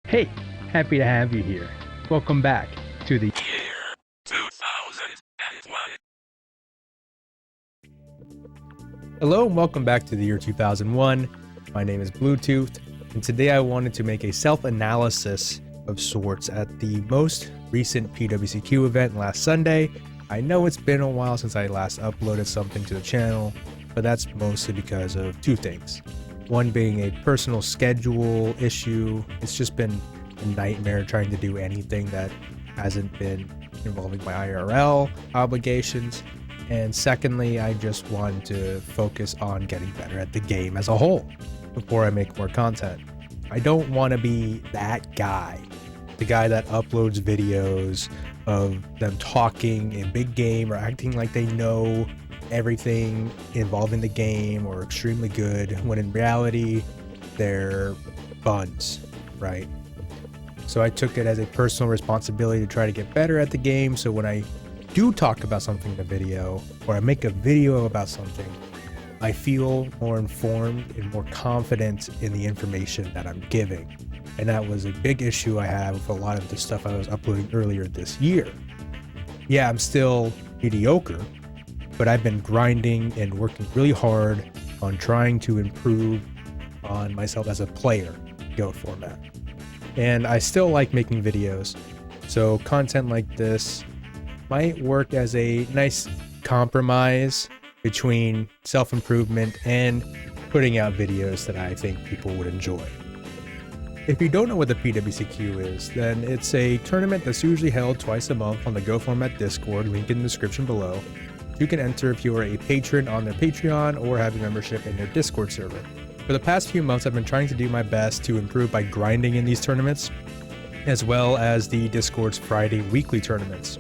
Hey, happy to have you here. Welcome back to the Year 2001. Hello and welcome back to the year 2001. My name is Bluetooth, and today I wanted to make a self-analysis of sorts at the most recent PWCQ event last Sunday. I know it's been a while since I last uploaded something to the channel, but that's mostly because of two things. One being a personal schedule issue. It's just been a nightmare trying to do anything that hasn't been involving my IRL obligations. And secondly, I just wanted to focus on getting better at the game as a whole before I make more content. I don't want to be that guy, the guy that uploads videos of them talking in big game or acting like they know everything involving the game or extremely good, when in reality they're buns, right? So I took it as a personal responsibility to try to get better at the game, so when I do talk about something in a video, or I make a video about something, I feel more informed and more confident in the information that I'm giving. And that was a big issue I have with a lot of the stuff I was uploading earlier this year. Yeah, I'm still mediocre, but I've been grinding and working really hard on trying to improve on myself as a player in Go format. And I still like making videos, so content like this might work as a nice compromise between self-improvement and putting out videos that I think people would enjoy. If you don't know what the PWCQ is, then it's a tournament that's usually held twice a month on the Go Format Discord, link in the description below. You can enter if you are a patron on their Patreon or have a membership in their Discord server. For the past few months, I've been trying to do my best to improve by grinding in these tournaments, as well as the Discord's Friday weekly tournaments.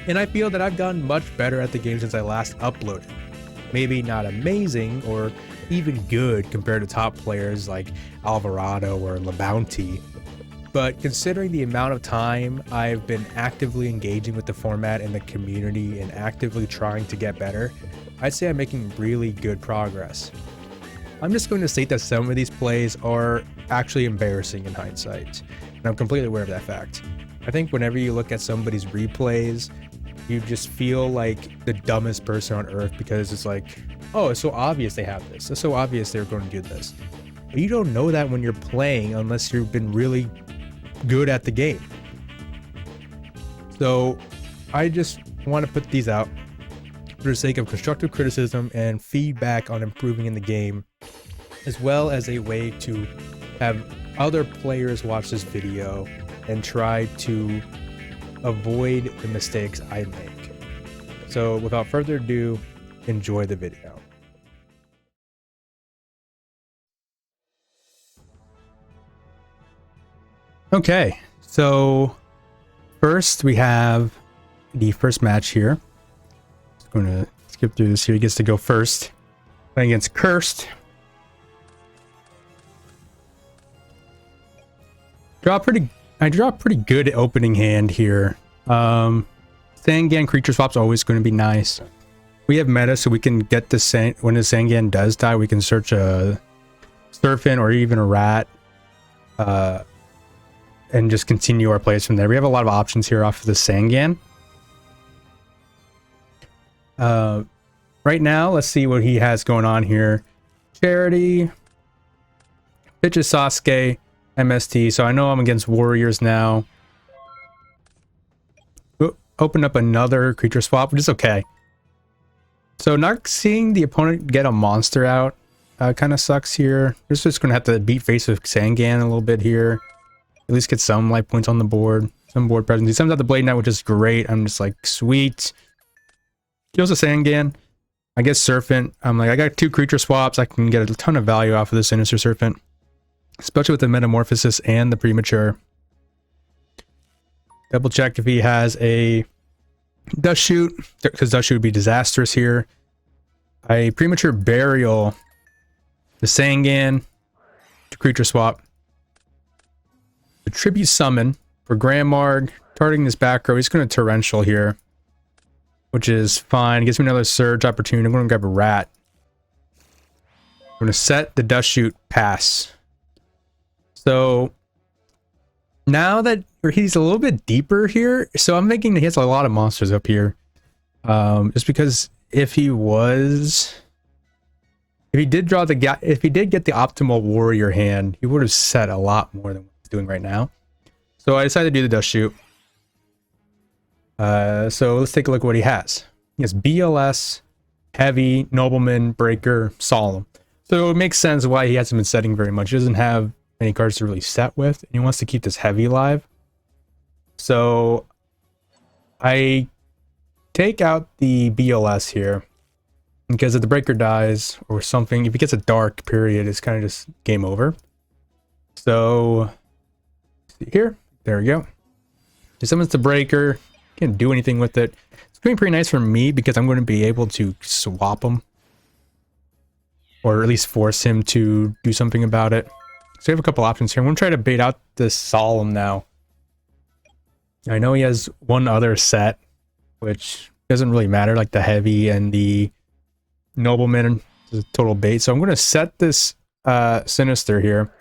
And I feel that I've gotten much better at the game since I last uploaded. Maybe not amazing or even good compared to top players like Alvarado or LaBounty, but considering the amount of time I've been actively engaging with the format and the community and actively trying to get better, I'd say I'm making really good progress. I'm just going to state that some of these plays are actually embarrassing in hindsight, and I'm completely aware of that fact. I think whenever you look at somebody's replays, you just feel like the dumbest person on earth, because it's like, oh, it's so obvious they have this. It's so obvious they're going to do this. But you don't know that when you're playing unless you've been really good at the game. So I just want to put these out for the sake of constructive criticism and feedback on improving in the game, as well as a way to have other players watch this video and try to avoid the mistakes I make. So without further ado, enjoy the video. Okay, so first we have the first match here. Just going to skip through this here. He gets to go first. Playing against Cursed. I draw a pretty good opening hand here. Sangan creature swap's always going to be nice. We have meta, so we can get the when the Sangan does die, we can search a Surfin or even a Rat, and just continue our plays from there. We have a lot of options here off of the Sangan. Right now, let's see what he has going on here. Charity, pitches Sasuke, MST. So I know I'm against Warriors now. Open up another creature swap, which is okay. So not seeing the opponent get a monster out kind of sucks here. We're just going to have to beat face with Sangan a little bit here. At least get some life points on the board. Some board presence. He sends out the Blade Knight, which is great. I'm just like, sweet. Kills a Sangan. I guess Serpent. I'm like, I got two creature swaps. I can get a ton of value off of the Sinister Serpent, especially with the Metamorphosis and the Premature. Double check if he has a Dust Shoot, because Dust Shoot would be disastrous here. A Premature Burial, the Sangan, to creature swap. The Tribute Summon for Grandmarg, targeting this back row. He's going to Torrential here, which is fine. Gives me another Surge opportunity. I'm going to grab a Rat. I'm going to set the Dust Shoot pass. So Now that he's a little bit deeper here, so I'm thinking he has a lot of monsters up here. Just because if he did get the optimal warrior hand, he would have set a lot more than what he's doing right now. So I decided to do the dust shoot. So let's take a look at what he has. He has BLS, Heavy, Nobleman, Breaker, Solemn. So it makes sense why he hasn't been setting very much. He doesn't have any cards to really set with, and he wants to keep this Heavy alive. So I take out the BLS here, because if the Breaker dies or something, if he gets a dark period, it's kind of just game over. So here, there we go. He summons the Breaker. Can't do anything with it. It's going pretty nice for me because I'm going to be able to swap him, or at least force him to do something about it. So we have a couple options here. I'm going to try to bait out this Solemn now. I know he has one other set, which doesn't really matter, like the Heavy and the Nobleman is a total bait. So I'm going to set this Sinister here.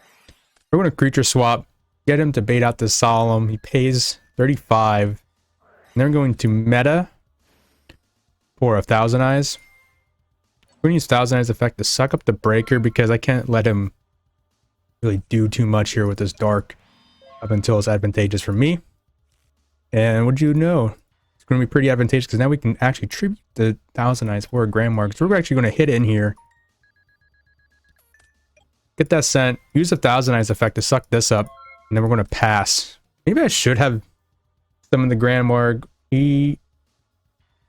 We're going to creature swap, get him to bait out this Solemn. He pays 35. And they're going to meta for a Thousand Eyes. We're going to use Thousand Eyes effect to suck up the Breaker because I can't let him really do too much here with this Dark up until it's advantageous for me. And what do you know? It's going to be pretty advantageous because now we can actually tribute the Thousand Eyes for a Grand Mark. So we're actually going to hit in here. Get that sent. Use the Thousand Eyes effect to suck this up. And then we're going to pass. Maybe I should have summoned the Grand Mark. I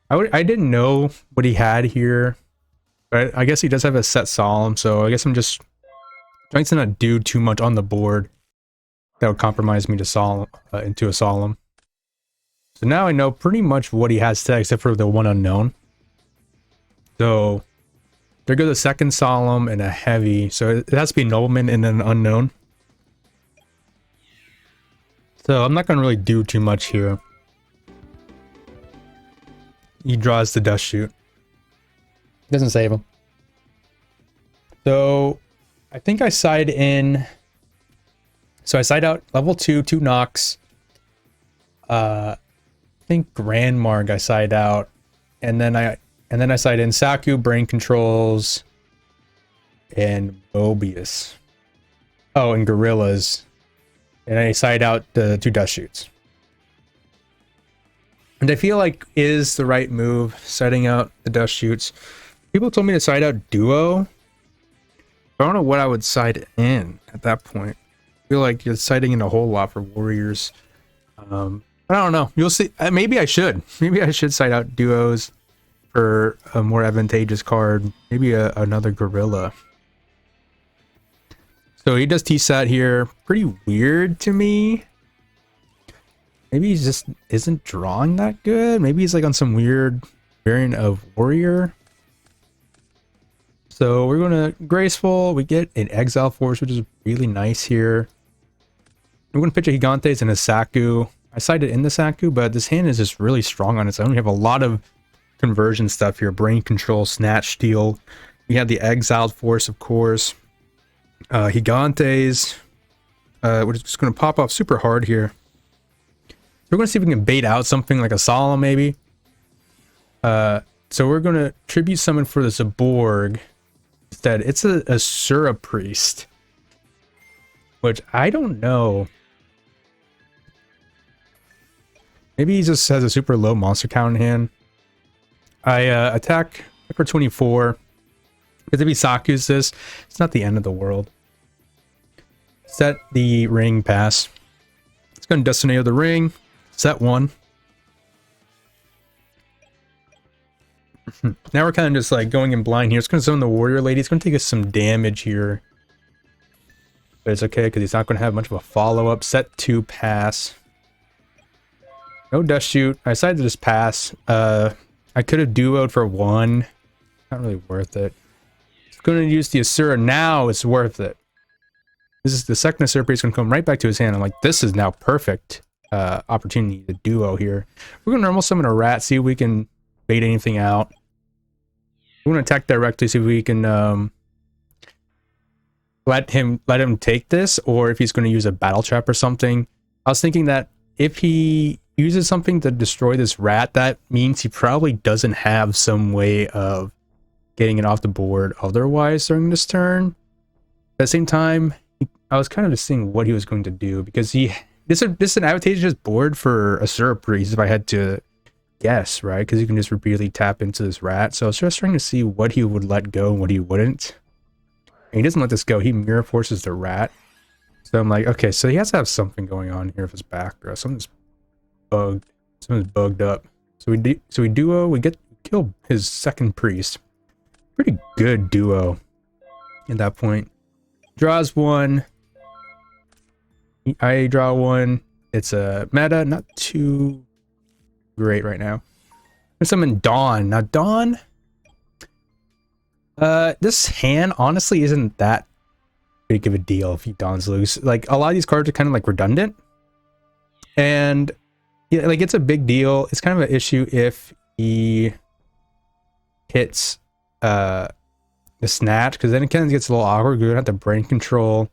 didn't know what he had here. But I guess he does have a set Solemn. So I guess I'm just trying to not do too much on the board that would compromise me to into a Solemn. So now I know pretty much what he has set except for the one unknown. So there goes a second Solemn and a Heavy. So it has to be a Nobleman and then an unknown. So I'm not going to really do too much here. He draws the dust shoot. Doesn't save him. So I think I side in. So I side out level 2 knocks. I think Grand Marg I side out, and then I side in Saku, Brain Controls, and Mobius. Oh, and Gorillas. And I side out the 2 dust shoots. And I feel like is the right move, siding out the dust shoots. People told me to side out Duo. I don't know what I would side in at that point. I feel like you're siding in a whole lot for Warriors. I don't know. You'll see. Maybe I should. Maybe I should side out Duos for a more advantageous card. Maybe another Gorilla. So he does T-Sat here. Pretty weird to me. Maybe he just isn't drawing that good. Maybe he's like on some weird variant of Warrior. So we're going to Graceful. We get an Exile Force, which is really nice here. We're going to pitch a Gigantes and a Saku. I sided in the Saku, but this hand is just really strong on its own. We have a lot of conversion stuff here. Brain Control, Snatch Steal. We have the Exiled Force, of course. Gigantes. We're just going to pop off super hard here. We're going to see if we can bait out something like a Solemn, maybe. So we're going to Tribute Summon for the Zaborg. Instead, it's a Sura Priest. Which I don't know. Maybe he just has a super low monster count in hand. I attack for 24. Because if he Saku's this, it's not the end of the world. Set the ring pass. It's going to Destiny of the Ring. Set 1. Now we're kind of just like going in blind here. It's going to zone the Warrior Lady. It's going to take us some damage here. But it's okay because he's not going to have much of a follow-up. Set 2 pass. No dust shoot. I decided to just pass. I could have duoed for 1. Not really worth it. It's going to use the Asura now. It's worth it. This is the second Asura Priest going to come right back to his hand. I'm like, this is now perfect opportunity to duo here. We're going to normal summon a rat. See if we can bait anything out. We're going to attack directly. See if we can let him take this, or if he's going to use a battle trap or something. I was thinking that if he uses something to destroy this rat, that means he probably doesn't have some way of getting it off the board otherwise during this turn. At the same time, I was kind of just seeing what he was going to do, because this is an advantageous board for a Syrup Priest if I had to guess, right? Because you can just repeatedly tap into this rat. So I was just trying to see what he would let go and what he wouldn't. And he doesn't let this go. He mirror forces the rat. So I'm like, okay, so he has to have something going on here with his back row. Something's bugged. Something's bugged up. So we duo. We kill his second priest. Pretty good duo at that point. Draws one. I draw one. It's a meta, not too great right now. There's summon Dawn. Now Dawn, this hand honestly isn't that big of a deal if he Dawns loose. Like, a lot of these cards are kind of like redundant, and yeah, like it's a big deal. It's kind of an issue if he hits the snatch, because then it kind of gets a little awkward. We're gonna have to brain control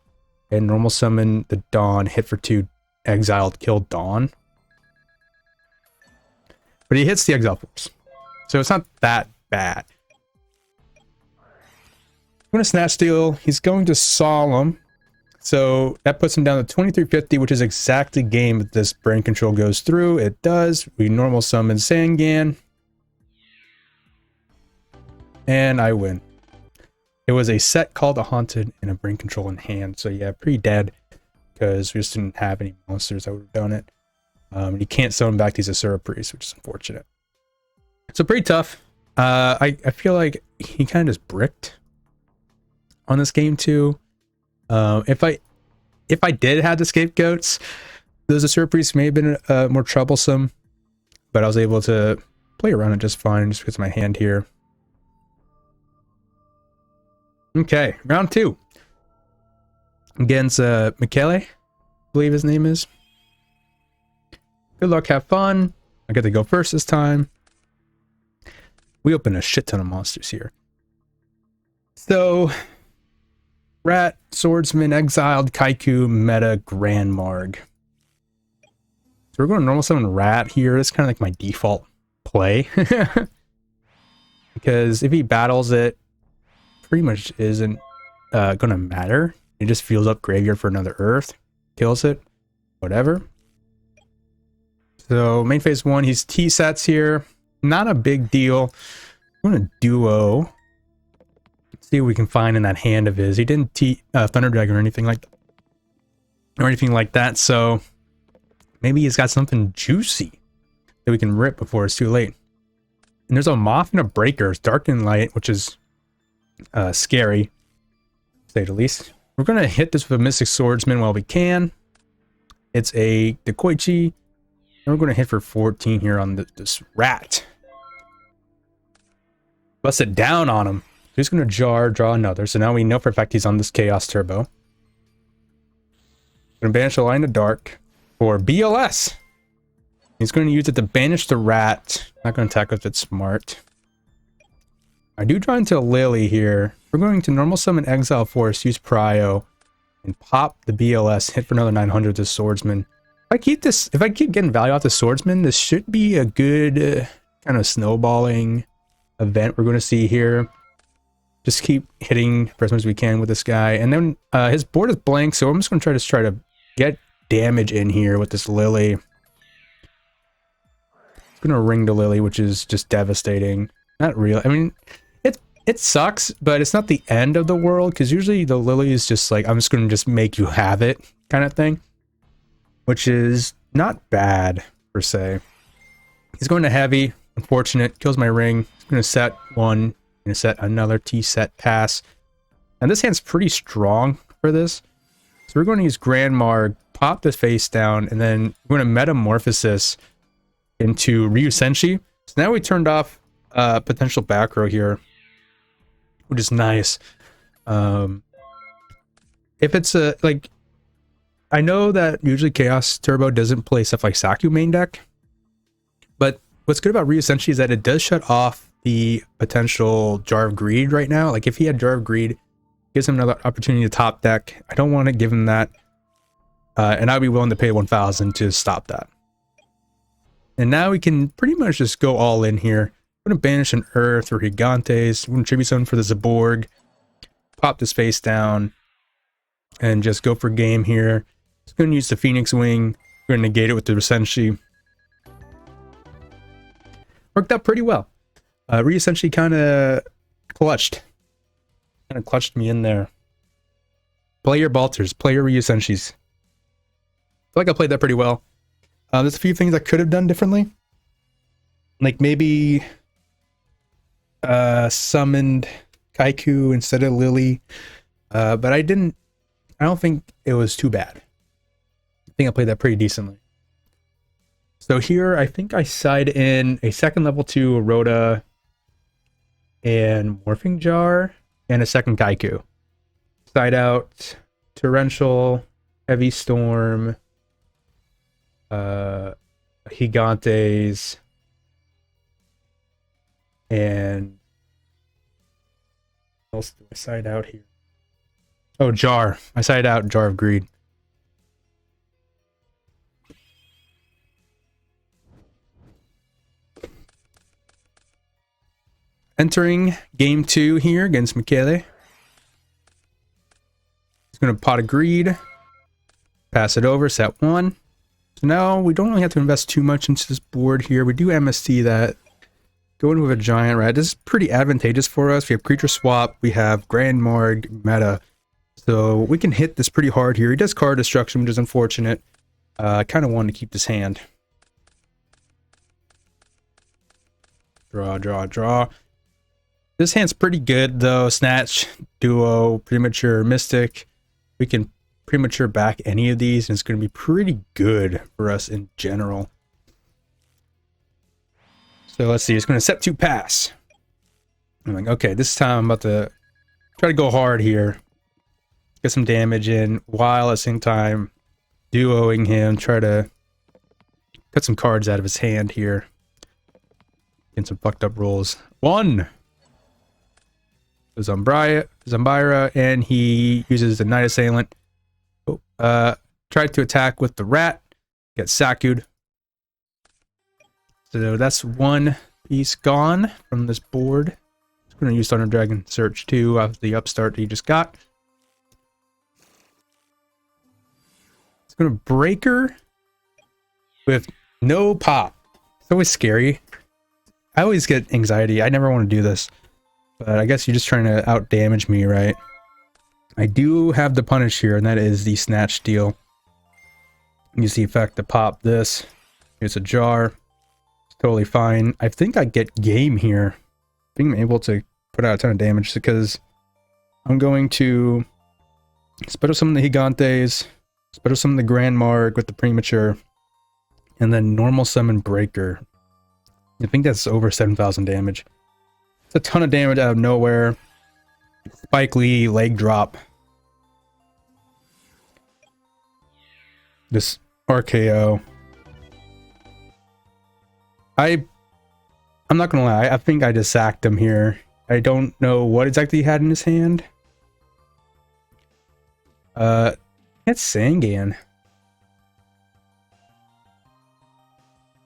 and normal summon the Dawn, hit for 2, exiled, kill Dawn. But he hits the exile force, so it's not that bad. I'm gonna snatch steal. He's going to solemn, so that puts him down to 2350, which is exactly game if this brain control goes through. It does. We normal summon Sangan, and I win. It was a set called a Haunted and a brain control in hand, so yeah, pretty dead, because we just didn't have any monsters that would have done it. You can't summon back these Asura Priests, which is unfortunate. So pretty tough. I feel like he kind of just bricked on this game too. If I did have the scapegoats, those Asura Priests may have been more troublesome, but I was able to play around it just fine just because of my hand here. Okay, round 2 against Michele, I believe his name is. Good luck, have fun. I get to go first this time. We open a shit ton of monsters here. So, Rat, Swordsman, Exiled, Kaiku, Meta, Grand Marg. So we're going to normal summon Rat here. That's kind of like my default play. Because if he battles it, pretty much isn't going to matter. It just fills up Graveyard for another Earth. Kills it. Whatever. So main phase 1, he's T-sets here. Not a big deal. I'm going to duo. See what we can find in that hand of his. He didn't Thunder Dragon or anything like that. So maybe he's got something juicy that we can rip before it's too late. And there's a Moth and a Breaker. It's dark and light, which is scary, to say the least. We're going to hit this with a Mystic Swordsman while we can. It's a Dekoichi. And we're going to hit for 14 here on this rat. Bust it down on him. He's going to draw another. So now we know for a fact he's on this Chaos Turbo. Going to banish a Line of Dark for BLS. He's going to use it to banish the rat. Not going to attack with it smart. I do draw into a Lily here. We're going to normal summon Exile Force, use Prio, and pop the BLS, hit for another 900 with the Swordsman. If I keep getting value off the Swordsman, this should be a good kind of snowballing event we're going to see here. Just keep hitting for as much as we can with this guy. And then his board is blank, so I'm just going to try to get damage in here with this Lily. It's going to ring the Lily, which is just devastating. Not real. I mean, it sucks, but it's not the end of the world, because usually the Lily is just like, I'm just going to just make you have it kind of thing. Which is not bad, per se. He's going to heavy. Unfortunate. Kills my ring. He's going to set one. Going to set another T-set pass. And this hand's pretty strong for this. So we're going to use Grand Marg, pop this face down, and then we're going to Metamorphosis into Ryu Senshi. So now we turned off potential back row here, which is nice. If it's a, like... I know that usually Chaos Turbo doesn't play stuff like Saku main deck, but what's good about Ryu Senshi is that it does shut off the potential Jar of Greed right now. Like if he had Jar of Greed, gives him another opportunity to top deck. I don't want to give him that. and I'd be willing to pay 1,000 to stop that. And now we can pretty much just go all in here. We're going to banish an Earth or Gigantes. We're going to tribute something for the Zaborg. Pop this face down. And just go for game here. Just going to use the Phoenix Wing. We're going to negate it with the Resenshi. Worked out pretty well. Resenshi kind of clutched. Kind of clutched me in there. Play your Balters. Play your Resenshis. I feel like I played that pretty well. There's a few things I could have done differently. Like maybe summoned Kaiku instead of Lily. But I don't think it was too bad. I think I played that pretty decently. So here, I think I side in a second level 2 Rhoda and Morphing Jar and a second Kaiku. Side out Torrential, Heavy Storm, Gigantes, and what else do I side out here? Oh, Jar. I side out Jar of Greed. Entering game 2 here against Michele. He's going to pot of Greed. Pass it over, set 1. So now we don't really have to invest too much into this board here. We do MST that. Go in with a Giant Rat. This is pretty advantageous for us. We have Creature Swap. We have Grand Marg meta. So we can hit this pretty hard here. He does card destruction, which is unfortunate. I kind of wanted to keep this hand. Draw, draw, draw. This hand's pretty good, though. Snatch, Duo, Premature, Mystic. We can Premature back any of these, and it's going to be pretty good for us in general. So let's see. It's going to set 2 pass. I'm like, okay, this time I'm about to try to go hard here. Get some damage in, while at the same time duoing him. Try to cut some cards out of his hand here. Getting some fucked up rolls. 1! Zambira, and he uses the Night Assailant. Tried to attack with the Rat. Gets Saku'd. So that's 1 piece gone from this board. It's going to use Thunder Dragon Search 2 off the upstart he just got. It's going to Breaker with no pop. It's always scary. I always get anxiety. I never want to do this. But I guess you're just trying to out-damage me, right? I do have the punish here, and that is the Snatch Steal. Use the effect to pop this. Here's a Jar. It's totally fine. I think I get game here. I think I'm able to put out a ton of damage because I'm going to Special Summon the Gigantes, Special Summon the Grand Marg with the Premature, and then Normal Summon Breaker. I think that's over 7,000 damage. It's a ton of damage out of nowhere. Spike Lee, leg drop. This RKO. I'm not gonna lie, I think I just sacked him here. I don't know what exactly he had in his hand. That's Sangan.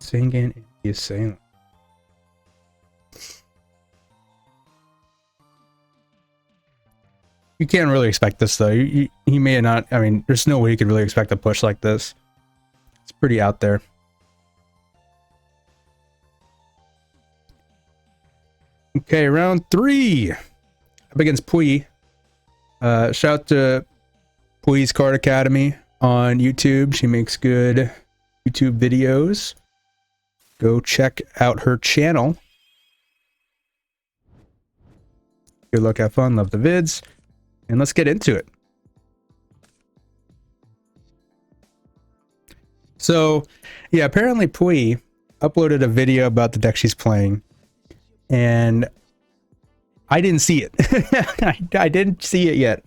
Sangan and the Assailant. You can't really expect this, though. He may not... I mean, there's no way you could really expect a push like this. It's pretty out there. Okay, round 3. Up against Pui. Shout out to Pui's Card Academy on YouTube. She makes good YouTube videos. Go check out her channel. Good luck, have fun, love the vids. And let's get into it. So, yeah, apparently Pui uploaded a video about the deck she's playing. And I didn't see it. I didn't see it yet.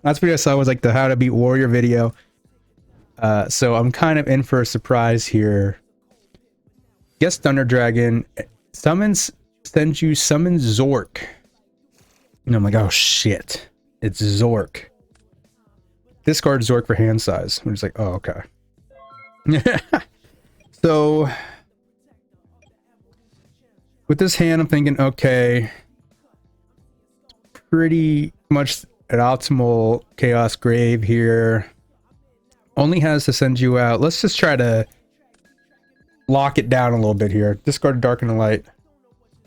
Last video I saw was like the How to Beat Warrior video. So I'm kind of in for a surprise here. Guess Thunder Dragon. Sends you Summon Zork. And I'm like, oh shit. It's Zork. discard Zork for hand size. We're just like, oh, okay. So with this hand, I'm thinking, okay, pretty much an optimal Chaos Grave here. Only has to send you out. Let's just try to lock it down a little bit here. Discard Darken the Light.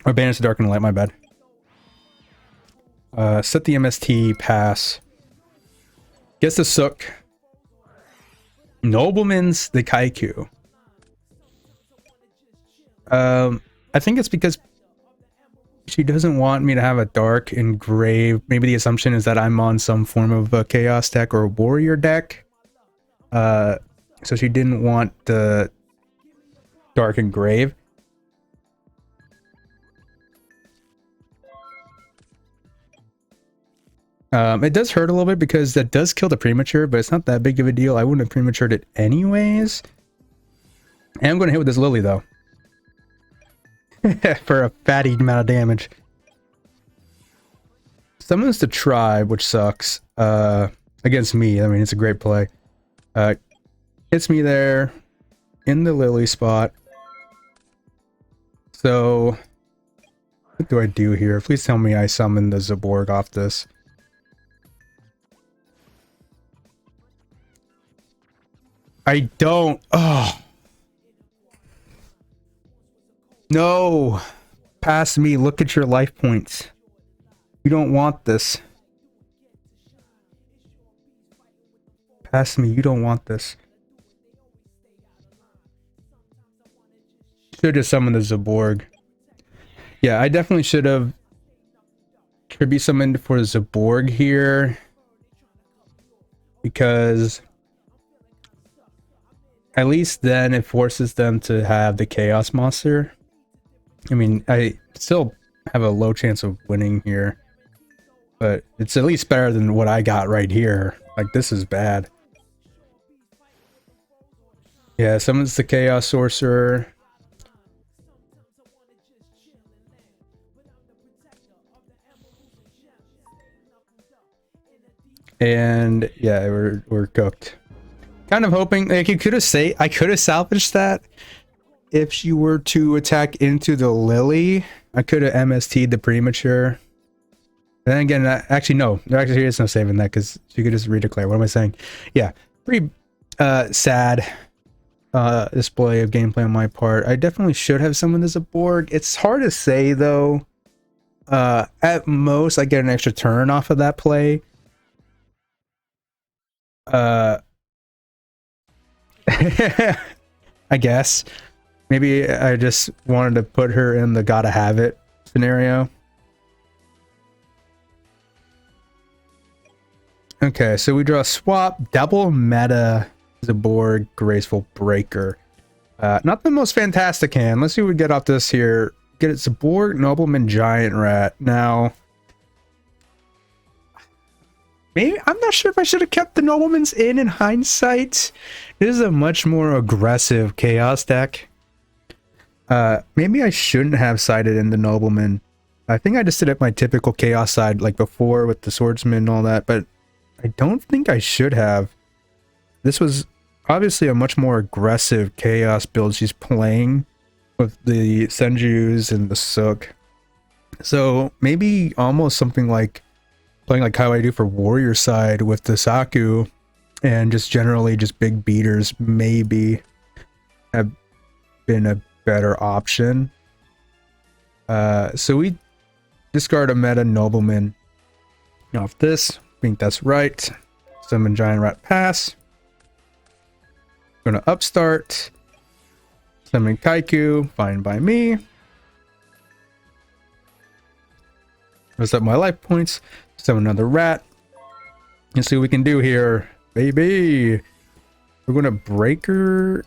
Or banish the Darken the Light, my bad. Set the MST, pass. Gets the Sook. Nobleman's the Kaiku. I think it's because she doesn't want me to have a dark engrave. Maybe the assumption is that I'm on some form of a chaos deck or a warrior deck. So she didn't want the dark engrave. It does hurt a little bit because that does kill the premature, but it's not that big of a deal. I wouldn't have prematured it anyways. And I'm going to hit with this Lily though. For a fatty amount of damage. Summons the Tribe, which sucks. Against me. I mean, it's a great play. Hits me there in the Lily spot. So what do I do here? Please tell me I summon the Zaborg off this. I don't. Oh. No. Pass me. Look at your life points. You don't want this. Pass me. You don't want this. Should have summoned the Zaborg. Yeah, I definitely should have tribute summoned for the Zaborg here. Because at least then it forces them to have the Chaos Monster. I mean, I still have a low chance of winning here. But it's at least better than what I got right here. Like, this is bad. Yeah, summons the Chaos Sorcerer. And yeah, we're cooked. Kind of hoping, like, I could have salvaged that if she were to attack into the Lily. I could have MST'd the premature. And then again, actually no, there actually is no saving that because she could just redeclare. What am I saying? Yeah, pretty sad display of gameplay on my part. I definitely should have summoned as a Borg. It's hard to say though. At most, I get an extra turn off of that play. I guess maybe I just wanted to put her in the gotta have it scenario. Okay, so we draw a swap, double meta Zaborg, Graceful Breaker. Not the most fantastic hand. Let's see what we get off this here. Get it Zaborg, Nobleman, Giant Rat. Now, maybe I'm not sure if I should have kept the Nobleman's in hindsight. This is a much more aggressive Chaos deck. Maybe I shouldn't have sided in the Nobleman. I think I just did it my typical Chaos side like before with the Swordsman and all that, but I don't think I should have. This was obviously a much more aggressive Chaos build she's playing with the Senjus and the Sook. So maybe almost something like playing like how I do for Warrior side with the Saku and just generally just big beaters maybe have been a better option. So we discard a meta Nobleman off this. I think that's right. Summon Giant Rat, pass. Gonna upstart. Summon Kaiku, fine by me. Let's up my life points. Summon another rat. Let's see what we can do here, baby. We're gonna breaker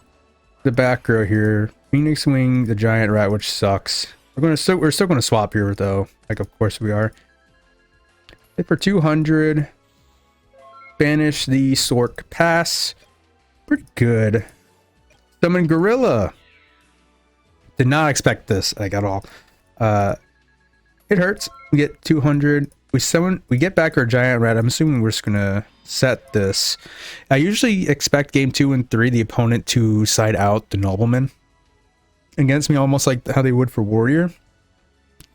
the back row here. Phoenix Wing, the Giant Rat, which sucks. We're still gonna swap here though. Like, of course we are. Hit for 200. Banish the Sork, pass. Pretty good. Summon Gorilla. Did not expect this, like, at all. It hurts. We get 200. we get back our giant rat. I'm assuming we're just gonna set this. I usually expect game 2 and 3 the opponent to side out the nobleman against me, almost like how they would for warrior.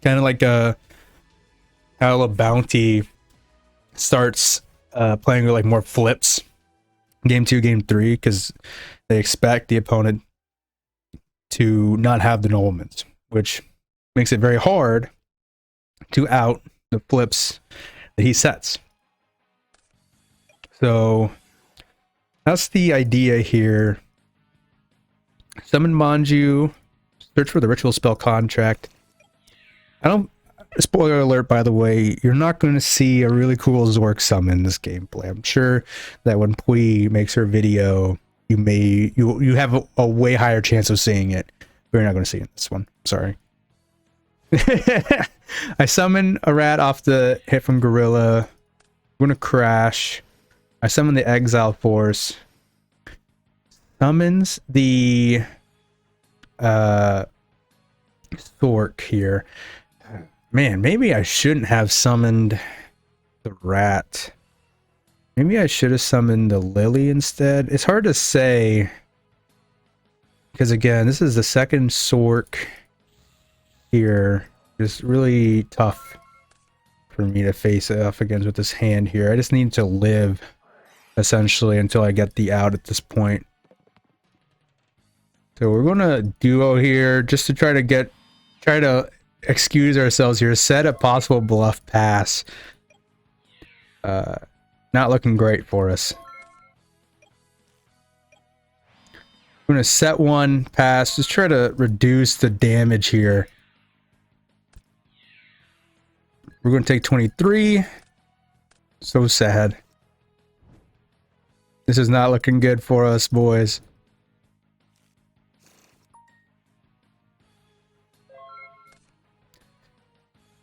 Kind of like how a bounty starts playing with like more flips game 2, game 3, because they expect the opponent to not have the noblemans, which makes it very hard to out the flips that he sets. So that's the idea here. Summon Manju, search for the ritual spell contract. I don't, spoiler alert by the way, you're not going to see a really cool Zork summon in this gameplay. I'm sure that when Pui makes her video, you have a way higher chance of seeing it, but you're not going to see it in this one. Sorry. I summon a rat off the hit from Gorilla. I'm going to crash. I summon the Exile Force. Summons the Zork here. Man, maybe I shouldn't have summoned the rat. Maybe I should have summoned the Lily instead. It's hard to say, because again, this is the second Zork here. It's really tough for me to face off against with this hand here. I just need to live essentially until I get the out at this point. So we're gonna duo here just to try to excuse ourselves here. Set a possible bluff pass. Not looking great for us. I'm gonna set one pass, just try to reduce the damage here. We're gonna take 23. So sad. This is not looking good for us, boys.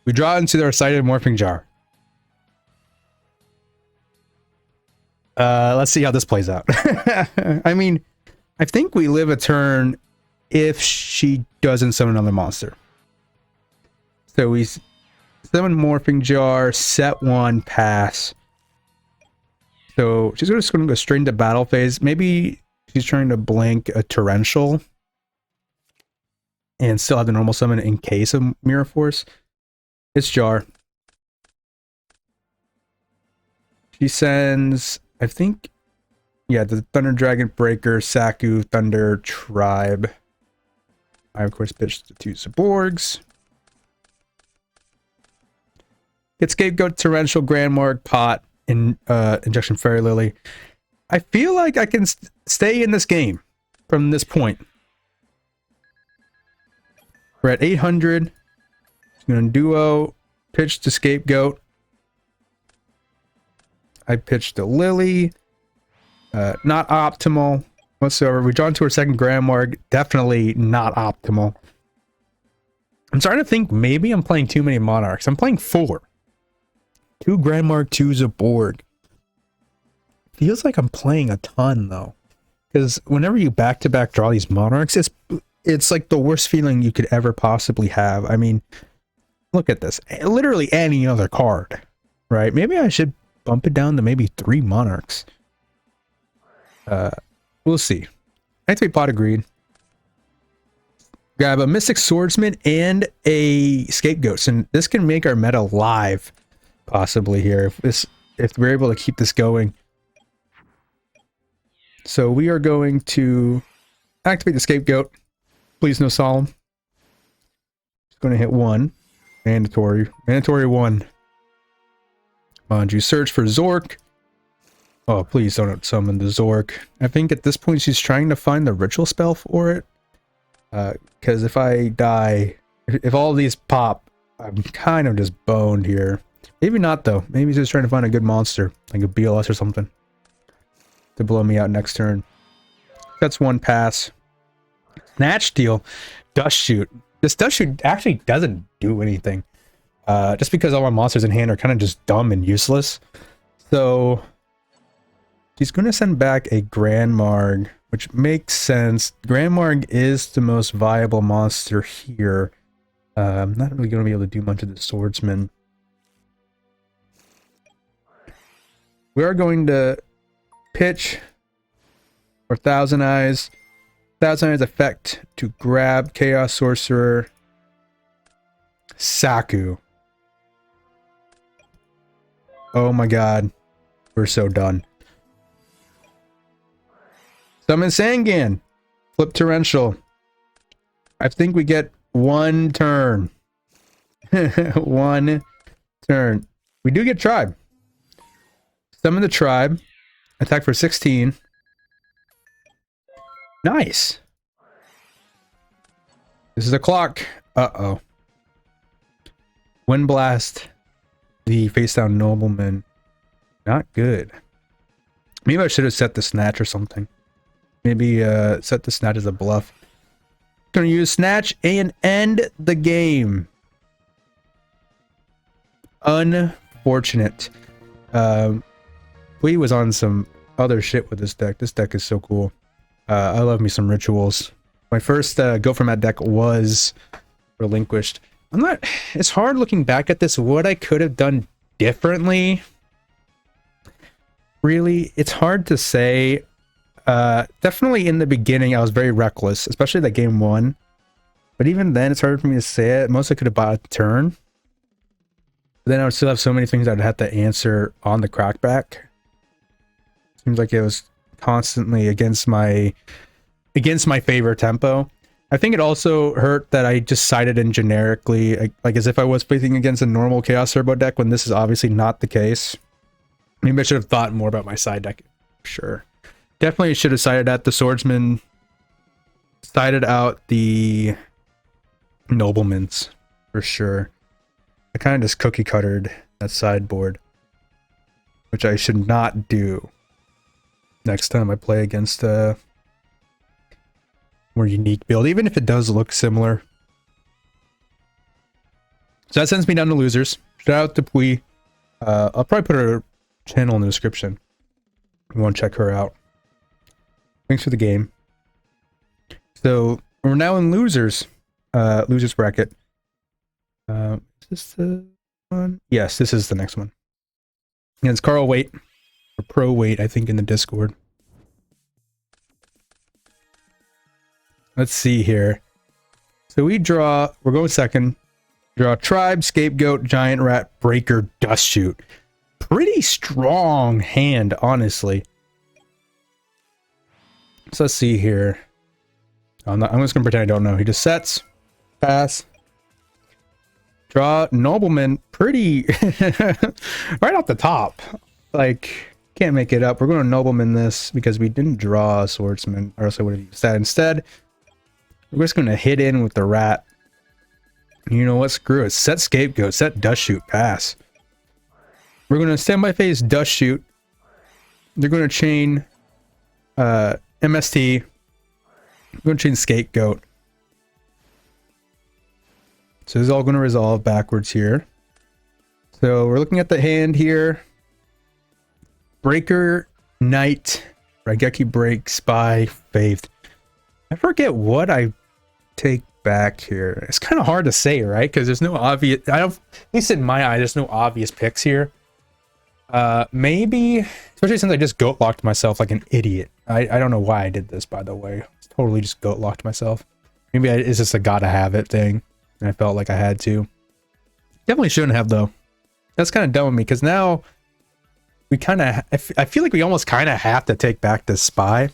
We draw into their sighted morphing jar. Let's see how this plays out. I mean, I think we live a turn if she doesn't summon another monster. So we summon morphing jar, set one, pass. So she's just going to go straight into battle phase. Maybe she's trying to blink a torrential and still have the normal summon in case of Mirror Force. It's jar. She sends, I think, yeah, the Thunder Dragon Breaker, Saku, Thunder Tribe. I, of course, pitched the 2 Saborgs. Get Scapegoat, Torrential, Grandmark, Pot, and Injection Fairy Lily. I feel like I can stay in this game from this point. We're at 800. Going to duo, pitch to Scapegoat. I pitched the Lily. Not optimal whatsoever. We draw into our second Grandmark. Definitely not optimal. I'm starting to think maybe I'm playing too many Monarchs. I'm playing 4. 2 Grandmark, 2 Zaborg. Feels like I'm playing a ton though. Because whenever you back-to-back draw these Monarchs, it's like the worst feeling you could ever possibly have. I mean, look at this. Literally any other card, right? Maybe I should bump it down to maybe 3 Monarchs. We'll see. Activate Pot, agreed. Grab a Mystic Swordsman and a Scapegoat. And this can make our meta live, possibly here. If we're able to keep this going. So we are going to activate the Scapegoat. Please no solemn. Just going to hit 1. Mandatory 1. Manju, search for Zork. Oh, please don't summon the Zork. I think at this point she's trying to find the ritual spell for it. Because if I die, if all of these pop, I'm kind of just boned here. Maybe not though. Maybe she's just trying to find a good monster, like a BLS or something, to blow me out next turn. That's 1 pass. Snatch Steal, Dust Shoot. This Dust Shoot actually doesn't do anything. Just because all my monsters in hand are kind of just dumb and useless. So she's going to send back a Grandmarg, which makes sense. Grandmarg is the most viable monster here. I'm not really going to be able to do much of the Swordsman. We are going to pitch for Thousand Eyes. Thousand Eyes effect to grab Chaos Sorcerer Saku. Oh my god. We're so done. Summon Sangan. Flip Torrential. I think we get one turn. One turn. We do get Tribe. Summon the Tribe. Attack for 16. Nice. This is a clock. Uh-oh. Wind Blast. The face down Nobleman. Not good. Maybe I should have set the Snatch or something. Maybe set the Snatch as a bluff. Gonna use Snatch and end the game. Unfortunate. Lee was on some other shit with this deck. This deck is so cool. I love me some rituals. My first go from that deck was relinquished. It's hard looking back at this, what I could have done differently. Really, it's hard to say. Definitely in the beginning, I was very reckless, especially that game 1. But even then, it's hard for me to say it. Most I could have bought a turn. But then I would still have so many things I'd have to answer on the crackback. Seems like it was constantly against my favorite tempo. I think it also hurt that I just sided in generically, like as if I was playing against a normal Chaos Turbo deck when this is obviously not the case. Maybe I should have thought more about my side deck. Sure. Definitely should have sided at the Swordsman. Sided out the Noblemans. For sure. I kind of just cookie cuttered that sideboard. Which I should not do. Next time I play against a more unique build, even if it does look similar. So that sends me down to losers. Shout out to Pui. I'll probably put her channel in the description. If you want to check her out. Thanks for the game. So we're now in losers. Losers bracket. Is this the one? Yes, this is the next one. And it's Carl Waite. Or Pro Waite, I think, in the Discord. Let's see here. So we're going second. Draw Tribe, Scapegoat, Giant Rat, Breaker, Dust Shoot. Pretty strong hand, honestly. So let's see here. I'm just gonna pretend I don't know. He just sets, pass, draw Nobleman. Pretty right off the top. Like, can't make it up. We're going to Nobleman this because we didn't draw a Swordsman, or else I would have used that instead. We're just going to hit in with the rat. You know what? Screw it. Set Scapegoat. Set Dust Shoot. Pass. We're going to Standby Phase Dust Shoot. They're going to chain MST. We're going to chain Scapegoat. So this is all going to resolve backwards here. So we're looking at the hand here. Breaker, Knight, Raigeki Break, Spy, Faith. I forget what I take back here. It's kind of hard to say, right? Because there's no obvious, at least in my eye, there's no obvious picks here. Maybe, especially since I just goat locked myself like an idiot. I don't know why I did this, by the way. Totally just goat locked myself. Maybe it's just a gotta have it thing. And I felt like I had to. Definitely shouldn't have, though. That's kind of dumb of me, because now we kind of, I feel like we almost kind of have to take back this Spy,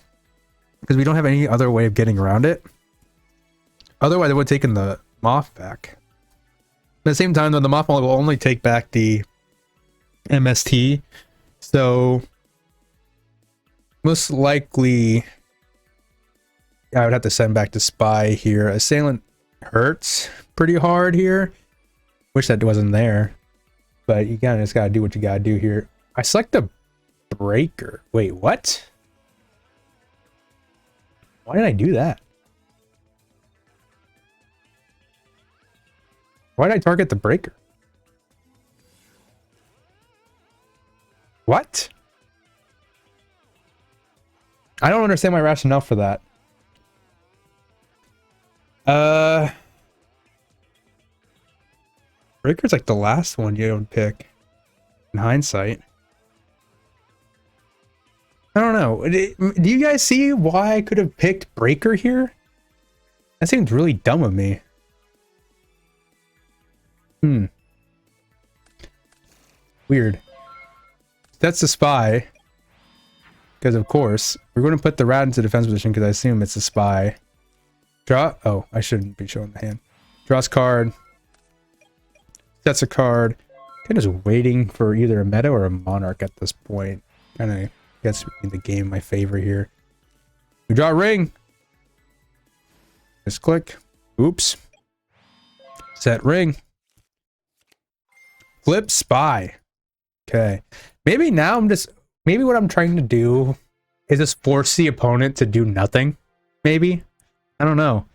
because we don't have any other way of getting around it. Otherwise, I would have taken the Moth back. At the same time, though, the Moth will only take back the MST. So, most likely, I would have to send back the Spy here. Assailant hurts pretty hard here. Wish that wasn't there. But you kind of just gotta do what you gotta do here. I select the Breaker. Wait, what? Why did I do that? Why did I target the Breaker? What? I don't understand my rationale for that. Breaker's like the last one you don't pick in hindsight. I don't know. Do you guys see why I could have picked Breaker here? That seems really dumb of me. Weird. That's the spy. Because of course, we're going to put the rat into defense position because I assume it's a spy. Draw. Oh, I shouldn't be showing the hand. Draws card. Sets a card. Kind of just waiting for either a meta or a monarch at this point. Kind of gets the game in my favor here. We draw a ring. Just click. Oops. Set ring. Flip spy. Okay. Maybe now maybe what I'm trying to do is just force the opponent to do nothing. Maybe. I don't know.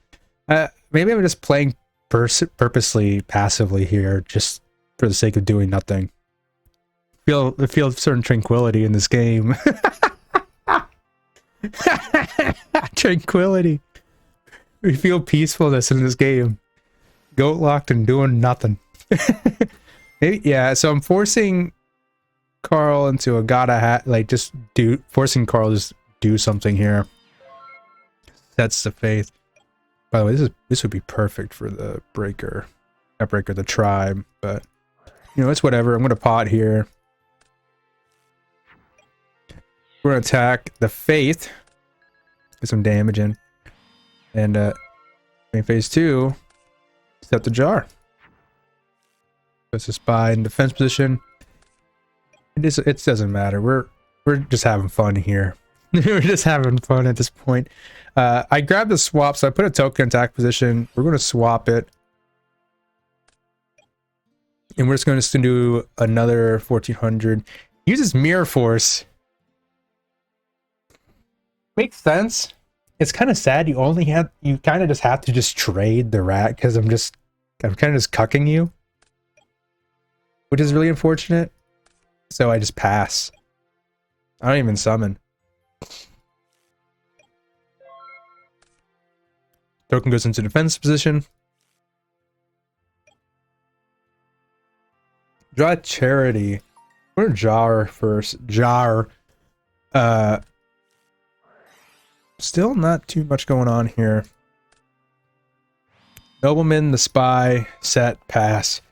Maybe I'm just playing purposely passively here just for the sake of doing nothing. I feel certain tranquility in this game. Tranquility. We feel peacefulness in this game. Goat locked and doing nothing. Maybe, yeah, so I'm forcing Carl into a gotta hat, like forcing Carl to just do something here. That's the faith. By the way, this would be perfect for the breaker. Not breaker, the tribe, but you know, it's whatever. I'm gonna pot here. We're gonna attack the faith. Get some damage in. And in phase 2, set the jar. Puts the spy in defense position. It doesn't matter. We're just having fun here. We're just having fun at this point. I grabbed the swap, so I put a token in attack position. We're going to swap it. And we're just going to do another 1400. Uses Mirror Force. Makes sense. It's kind of sad. You kind of just have to just trade the rat because I'm kind of just cucking you. Which is really unfortunate. So I just pass. I don't even summon. Token goes into defense position. Draw a charity. We're gonna jar first. Jar. Still not too much going on here. Nobleman, the spy, set, pass.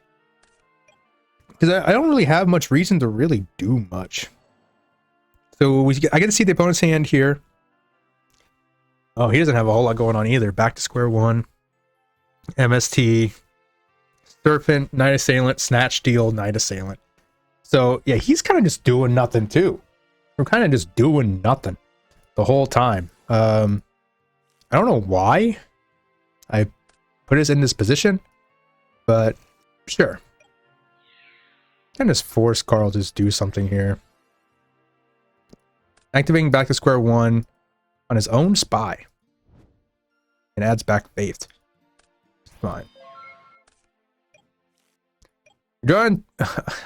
Because I don't really have much reason to really do much. So I get to see the opponent's hand here. Oh, he doesn't have a whole lot going on either. Back to square one. MST. Serpent, Knight Assailant, Snatch Steal, Knight Assailant. So, yeah, he's kind of just doing nothing too. We're kind of just doing nothing the whole time. I don't know why I put us in this position, but sure. And just force Carl to just do something here. Activating back to square one on his own spy. And adds back faith. Fine.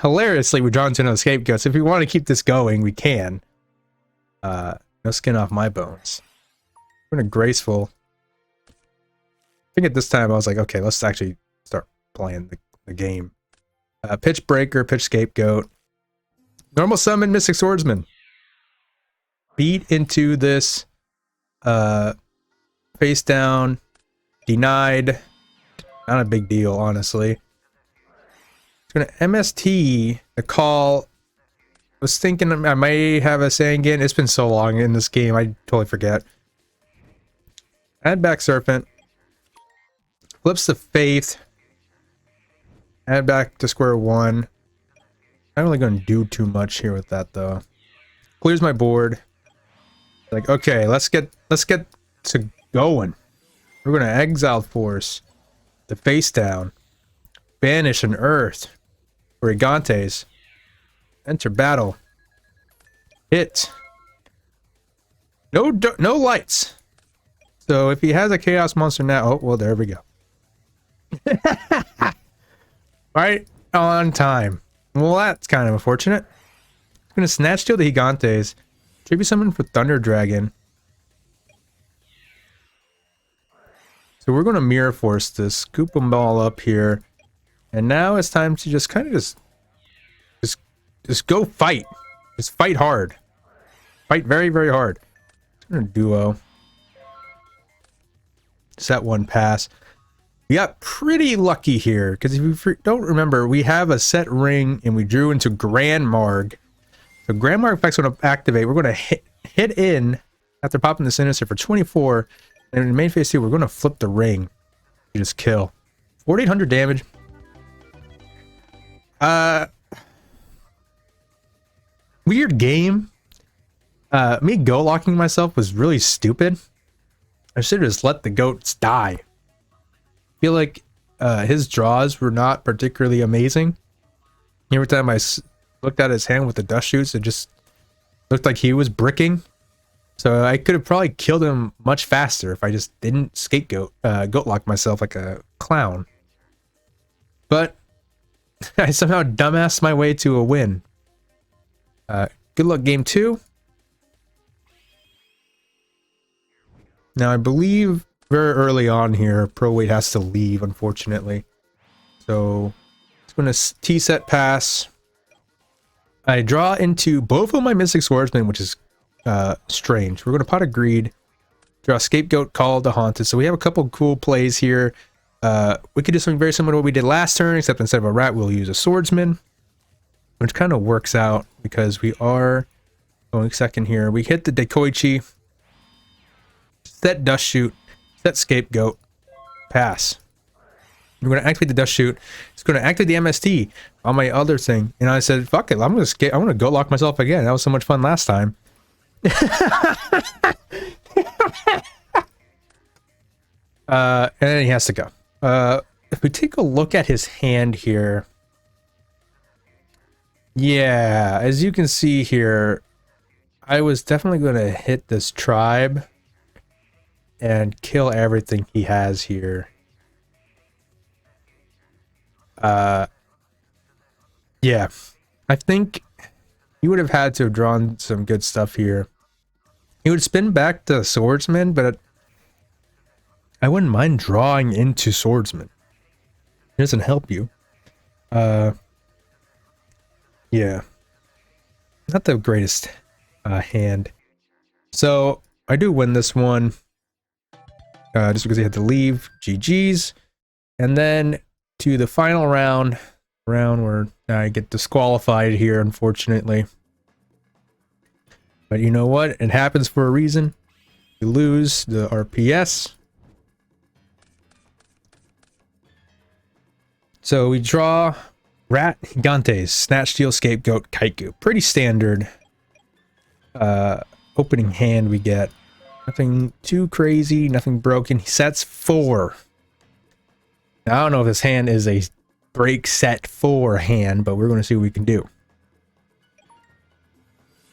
Hilariously, we're drawn to another scapegoat. So if we want to keep this going, we can. No skin off my bones. We're in a graceful. I think at this time I was like, okay, let's actually start playing the game. Pitch Breaker, Pitch Scapegoat. Normal Summon, Mystic Swordsman. Beat into this. Face down. Denied. Not a big deal, honestly. It's gonna MST the call. I was thinking I may have a saying again. It's been so long in this game, I totally forget. Add back Serpent. Flips the Faith. Add back to square one. I'm not really going to do too much here with that though. Clears my board. Like, okay, let's get to going. We're going to Exile Force. The face down. Banish an Earth. Brigantes. Enter battle. Hit. No lights. So if he has a Chaos Monster now, oh well, there we go. Right on time. Well, that's kind of unfortunate. I'm gonna Snatch Steal the Gigantes. Tribute Summon for Thunder Dragon. So we're gonna Mirror Force this, scoop them all up here, and now it's time to just kind of just go fight. Just fight hard. fight very, very hard. I'm gonna duo. Set one pass. We got pretty lucky here, because if you don't remember, we have a set ring and we drew into Grand Marg. So Grand Marg effect's going to activate. We're going to hit in after popping the Sinister for 24. And in main phase 2, we're going to flip the ring. You just kill. 4,800 damage. Weird game. Me go locking myself was really stupid. I should have just let the goats die. Feel like his draws were not particularly amazing. Every time I looked at his hand with the dust shoots, it just looked like he was bricking. So I could have probably killed him much faster if I just didn't scapegoat, goat lock myself like a clown. But I somehow dumbassed my way to a win. Good luck game 2. Now I believe very early on here, Pro Weight has to leave, unfortunately. So it's going to T-set pass. I draw into both of my Mystic Swordsmen, which is strange. We're going to Pot of Greed. Draw Scapegoat, Call the Haunted. So we have a couple cool plays here. We could do something very similar to what we did last turn, except instead of a rat, we'll use a Swordsman. Which kind of works out because we are going second here. We hit the Dekoichi. Set Dust Shoot. Set Scapegoat. Pass. We're going to activate the Dust Shoot. It's going to activate the MST on my other thing. And I said, fuck it. I'm going to go lock myself again. That was so much fun last time. And then he has to go. If we take a look at his hand here. Yeah, as you can see here, I was definitely going to hit this tribe and kill everything he has here. Yeah, I think he would have had to have drawn some good stuff here. He would spin back the Swordsman, but I wouldn't mind drawing into Swordsman. It doesn't help you. Yeah, not the greatest hand. So I do win this one. Just because he had to leave. GG's. And then to the final round where I get disqualified here, unfortunately. But you know what? It happens for a reason. You lose the RPS. So we draw Rat, Gigantes, Snatch, Steal, Scapegoat, Kaiku. Pretty standard opening hand we get. Nothing too crazy, nothing broken. He sets 4. Now, I don't know if this hand is a break set 4 hand, but we're going to see what we can do.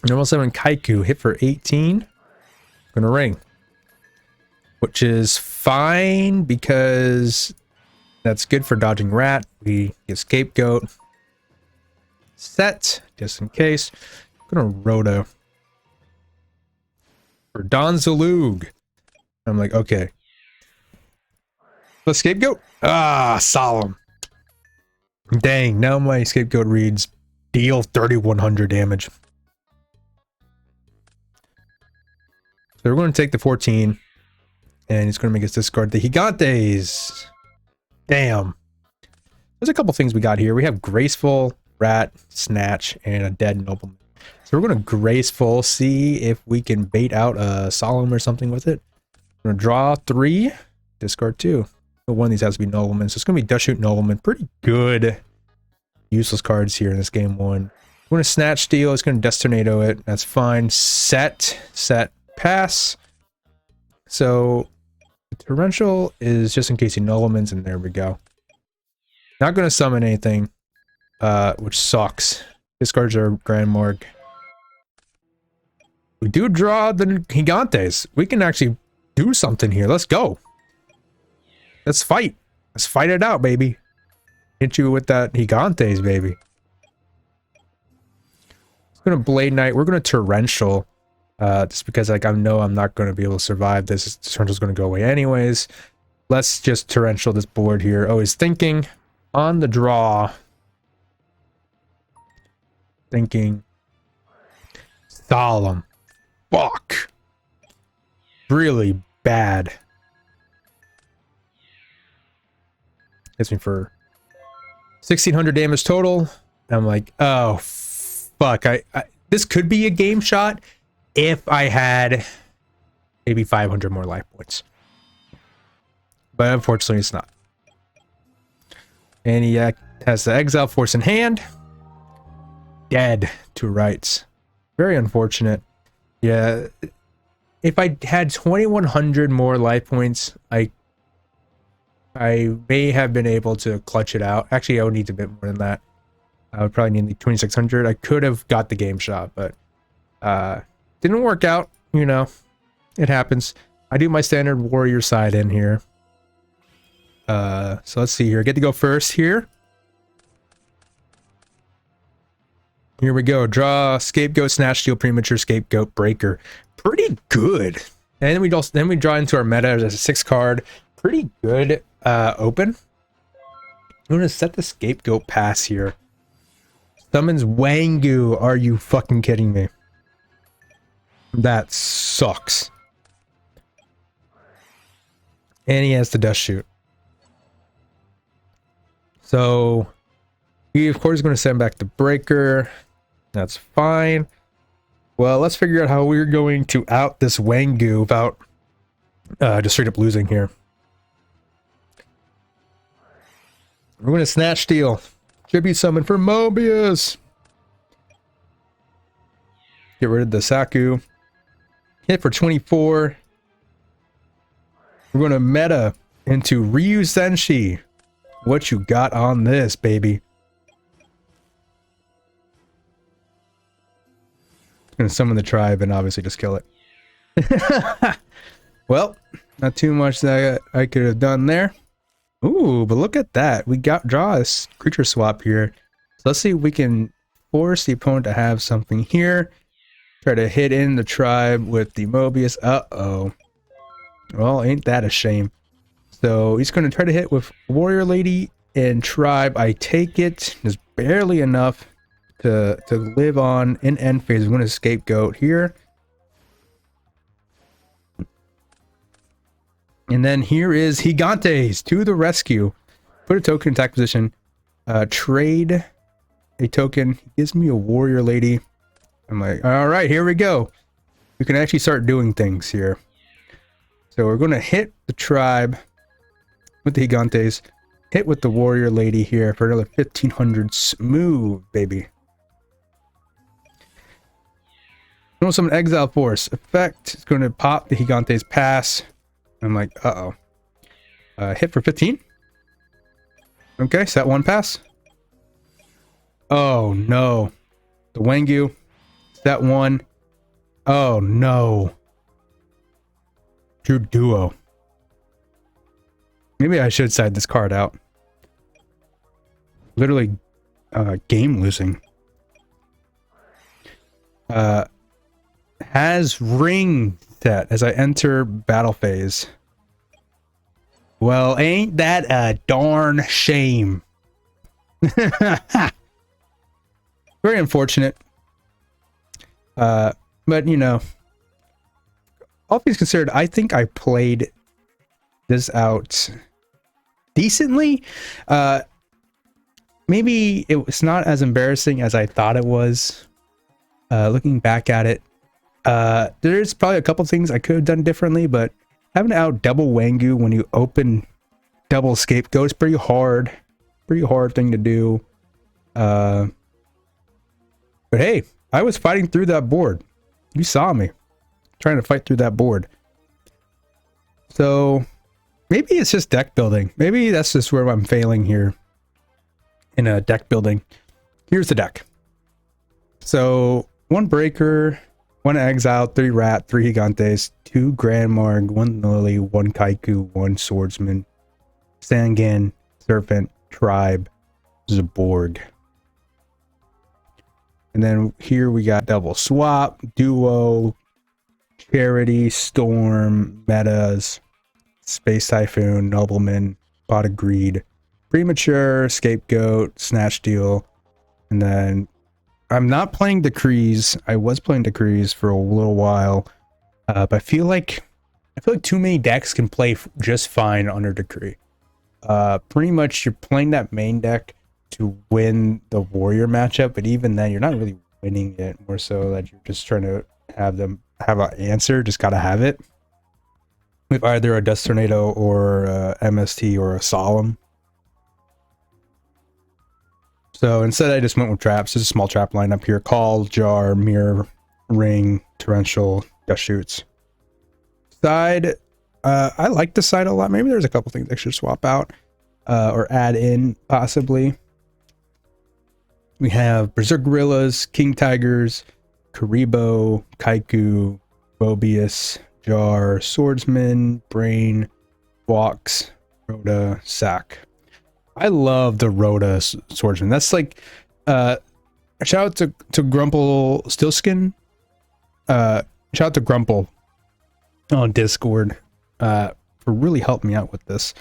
Normal 7 Kaiku, hit for 18. Gonna ring. Which is fine because that's good for dodging Rat. We get Scapegoat. Set, just in case. I'm gonna Rhoda. For Don Zalug. I'm like, okay. The Scapegoat? Ah, Solemn. Dang, now my Scapegoat reads deal 3,100 damage. So we're going to take the 14. And he's going to make us discard the Gigantes. Damn. There's a couple things we got here. We have Graceful, Rat, Snatch, and a Dead Nobleman. So we're going to Graceful, see if we can bait out a Solemn or something with it. We're going to draw 3, discard 2. But one of these has to be Nobleman. So it's going to be Dust Shoot Nobleman. Pretty good useless cards here in this game 1. We're going to Snatch Steal. It's going to Dust Tornado it. That's fine. Set, pass. So the Torrential is just in case he Noblemans, and there we go. Not going to summon anything, which sucks. Discards are Grand Morgue. We do draw the Gigantes. We can actually do something here. Let's go. Let's fight. Let's fight it out, baby. Hit you with that Gigantes, baby. It's gonna Blade Knight. We're gonna Torrential. Just because like I know I'm not gonna be able to survive this. Torrential's gonna go away anyways. Let's just Torrential this board here. Always thinking on the draw. Thinking Solemn. fuck. Really bad. Hits me for 1600 damage total. I'm like, oh fuck. This could be a game shot if I had maybe 500 more life points. But unfortunately, it's not. And he has the Exile Force in hand. Dead to rights. Very unfortunate. Yeah. If I had 2100 more life points, I may have been able to clutch it out. Actually, I would need a bit more than that. I would probably need like 2600. I could have got the game shot, but didn't work out. You know, it happens. I do my standard warrior side in here. So let's see here. I get to go first here. Here we go. Draw Scapegoat, Snatch Steal, Premature Scapegoat, Breaker. Pretty good. And then we draw into our meta as a 6 card. Pretty good open. I'm gonna set the Scapegoat pass here. Summons Wangu. Are you fucking kidding me? That sucks. And he has the Dust Shoot. So he of course is going to send back the Breaker. That's fine. Well, let's figure out how we're going to out this Wangu without just straight up losing here. We're going to Snatch Steal. Tribute Summon for Mobius. Get rid of the Saku. Hit for 24. We're going to meta into Ryu Senshi. What you got on this, baby? Gonna summon the tribe and obviously just kill it. Well, not too much that I could have done there. Ooh, but look at that. We draw a creature swap here. So let's see if we can force the opponent to have something here. Try to hit in the tribe with the Mobius. Uh-oh. Well, ain't that a shame. So he's going to try to hit with Warrior Lady and Tribe. I take it. Just barely enough to live on in end phase. We're going to Scapegoat here. And then here is Gigantes to the rescue. Put a token in attack position. Trade a token. He gives me a Warrior Lady. I'm like, all right, here we go. We can actually start doing things here. So we're going to hit the Tribe with the Gigantes. Hit with the Warrior Lady here for another 1500. Smooth, baby. We'll summon Exile Force. Effect. It's going to pop the Gigantes pass. I'm like, uh-oh. Hit for 15. Okay, set 1 pass. Oh, no. The Wangu. Set 1. Oh, no. True Duo. Maybe I should side this card out. Literally, game losing. Has ring set as I enter battle phase. Well, ain't that a darn shame? Very unfortunate. But you know, all things considered, I think I played this out decently. Maybe it was not as embarrassing as I thought it was. Looking back at it, there's probably a couple things I could have done differently, but having to out double Wangu when you open double Scapegoat is pretty hard thing to do. But hey, I was fighting through that board. You saw me trying to fight through that board. So maybe it's just deck building. Maybe that's just where I'm failing here in a deck building. Here's the deck. So 1 Breaker, 1 Exile, 3 Rat, 3 Gigantes, 2 Grand Marg, 1 Lily, 1 Kaiku, 1 Swordsman, Sangan, Serpent, Tribe, Zaborg. And then here we got Double Swap, Duo, Charity, Storm, Metas, Space Typhoon, Nobleman, Pot of Greed, Premature, Scapegoat, Snatch Steal, and then I'm not playing Decrees. I was playing Decrees for a little while, but I feel like too many decks can play just fine under Decree. Pretty much you're playing that main deck to win the Warrior matchup, but even then you're not really winning it. More so that you're just trying to have them have an answer. Just gotta have it with either a Dust Tornado or a MST or a Solemn. So instead, I just went with traps. There's a small trap lineup here: Call, Jar, Mirror, Ring, Torrential, Gust Shoots. Side, I like the side a lot. Maybe there's a couple things I should swap out or add in, possibly. We have Berserk Gorillas, King Tigers, Karibo, Kaiku, Bobius, Jar, Swordsman, Brain, Walks, Rhoda, Sack. I love the Rhoda Swordsman. That's like, shout out to Grumple Stillskin. Shout out to Grumple on Discord for really helping me out with this.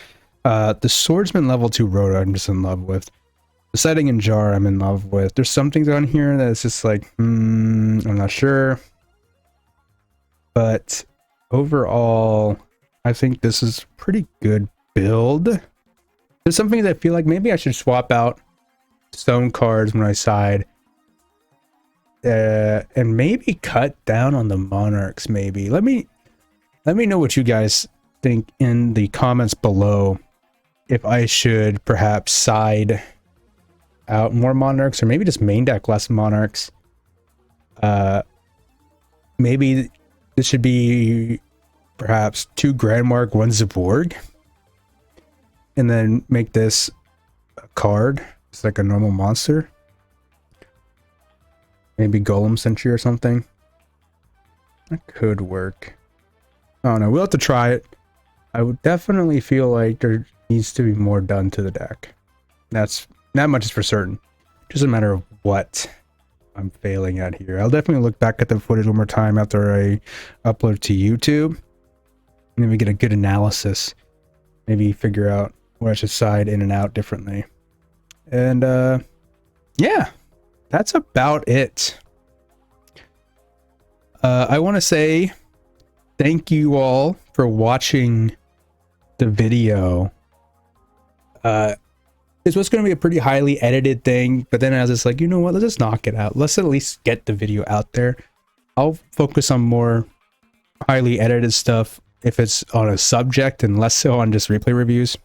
The Swordsman level 2 Rhoda I'm just in love with. The setting in Jar I'm in love with. There's some things on here that's just like, I'm not sure. But overall, I think this is a pretty good build. There's some things I feel like maybe I should swap out stone cards when I side. And maybe cut down on the Monarchs, maybe. Let me know what you guys think in the comments below. If I should perhaps side out more Monarchs, or maybe just main deck less Monarchs. Maybe this should be perhaps 2 Grandmark, 1 Zaborg. And then make this a card. It's like a normal monster. Maybe Golem Sentry or something. That could work. I don't know. We'll have to try it. I would definitely feel like there needs to be more done to the deck. That's not much is for certain. Just a matter of what I'm failing at here. I'll definitely look back at the footage one more time after I upload to YouTube. And then we get a good analysis. Maybe figure out where I should side in and out differently. And yeah, that's about it. I want to say thank you all for watching the video. This was going to be a pretty highly edited thing, but then I was just like, you know what, let's just knock it out. Let's at least get the video out there. I'll focus on more highly edited stuff if it's on a subject and less so on just replay reviews.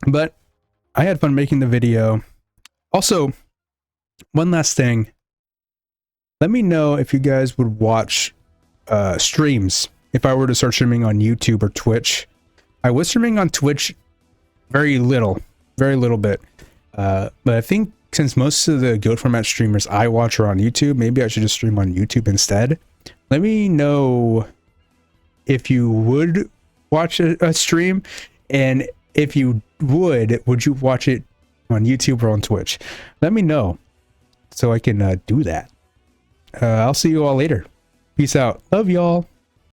But I had fun making the video. Also, one last thing. Let me know if you guys would watch streams if I were to start streaming on YouTube or Twitch. I was streaming on Twitch very little bit. But I think since most of the Guild Format streamers I watch are on YouTube, maybe I should just stream on YouTube instead. Let me know if you would watch a stream, and if you would you watch it on YouTube or on Twitch? Let me know so I can do that. I'll see you all later. Peace out. Love y'all.